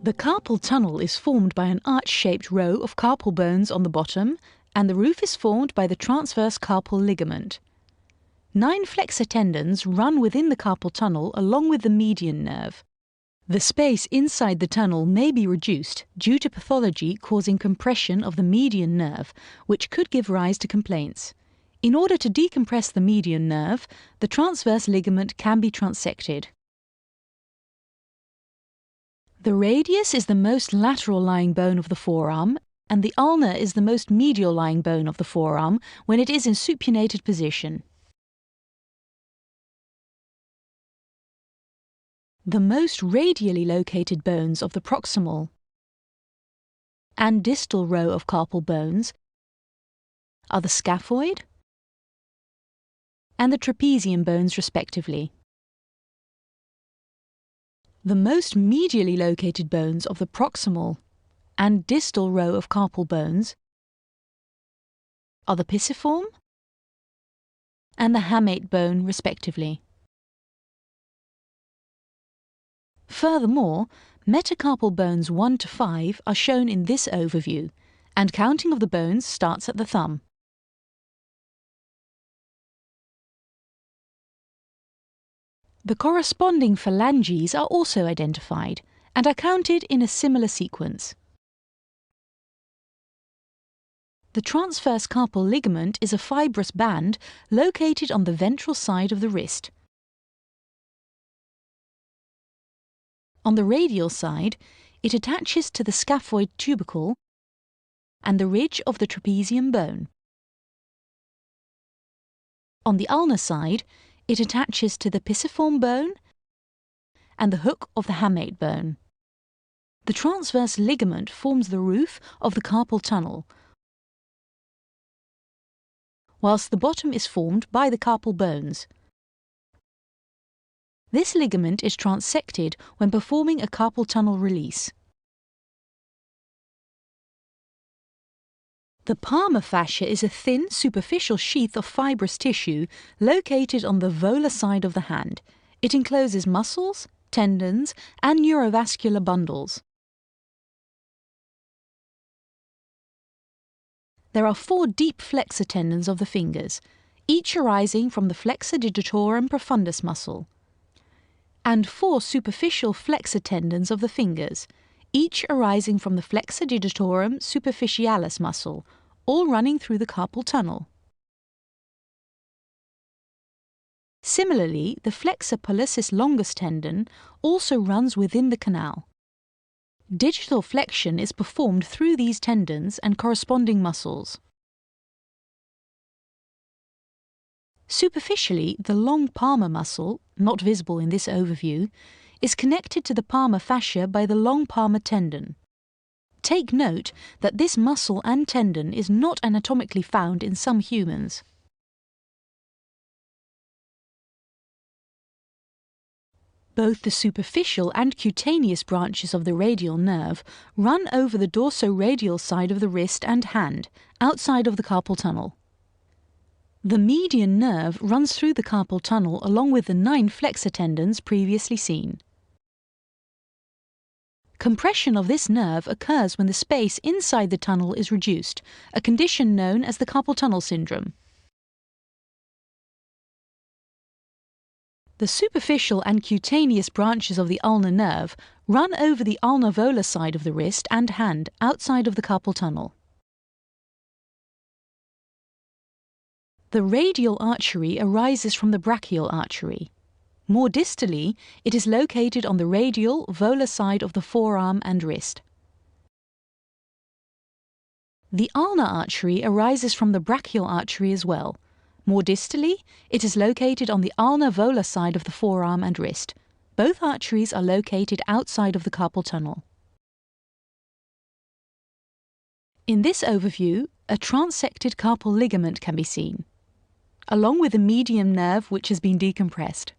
The carpal tunnel is formed by an arch-shaped row of carpal bones on the bottom, and the roof is formed by the transverse carpal ligament. 9 flexor tendons run within the carpal tunnel along with the median nerve. The space inside the tunnel may be reduced due to pathology causing compression of the median nerve, which could give rise to complaints. In order to decompress the median nerve, the transverse ligament can be transected. The radius is the most lateral lying bone of the forearm, and the ulnar is the most medial lying bone of the forearm when it is in supinated position. The most radially located bones of the proximal and distal row of carpal bones are the scaphoid and the trapezium bones respectively. The most medially located bones of the proximal and distal row of carpal bones are the pisiform and the hamate bone respectively. Furthermore, metacarpal bones 1 to 5 are shown in this overview, and counting of the bones starts at the thumb. The corresponding phalanges are also identified and are counted in a similar sequence. The transverse carpal ligament is a fibrous band located on the ventral side of the wrist. On the radial side, it attaches to the scaphoid tubercle and the ridge of the trapezium bone. On the ulnar side, it attaches to the pisiform bone and the hook of the hamate bone. The transverse ligament forms the roof of the carpal tunnel, whilst the bottom is formed by the carpal bones. This ligament is transected when performing a carpal tunnel release. The palmar fascia is a thin, superficial sheath of fibrous tissue located on the volar side of the hand. It encloses muscles, tendons, and neurovascular bundles. There are 4 deep flexor tendons of the fingers, each arising from the flexor digitorum profundus muscle, and 4 superficial flexor tendons of the fingers, each arising from the flexor digitorum superficialis muscle, all running through the carpal tunnel. Similarly, the flexor pollicis longus tendon also runs within the canal. Digital flexion is performed through these tendons and corresponding muscles. Superficially, the long palmar muscle, not visible in this overview, is connected to the palmar fascia by the long palmar tendon. Take note that this muscle and tendon is not anatomically found in some humans. Both the superficial and cutaneous branches of the radial nerve run over the dorso-radial side of the wrist and hand, outside of the carpal tunnel. The median nerve runs through the carpal tunnel along with the 9 flexor tendons previously seen. Compression of this nerve occurs when the space inside the tunnel is reduced, a condition known as the carpal tunnel syndrome. The superficial and cutaneous branches of the ulnar nerve run over the ulnar volar side of the wrist and hand outside of the carpal tunnel. The radial artery arises from the brachial artery. More distally, it is located on the radial volar side of the forearm and wrist. The ulnar artery arises from the brachial artery as well. More distally, it is located on the ulnar volar side of the forearm and wrist. Both arteries are located outside of the carpal tunnel. In this overview, a transected carpal ligament can be seen, along with the median nerve which has been decompressed.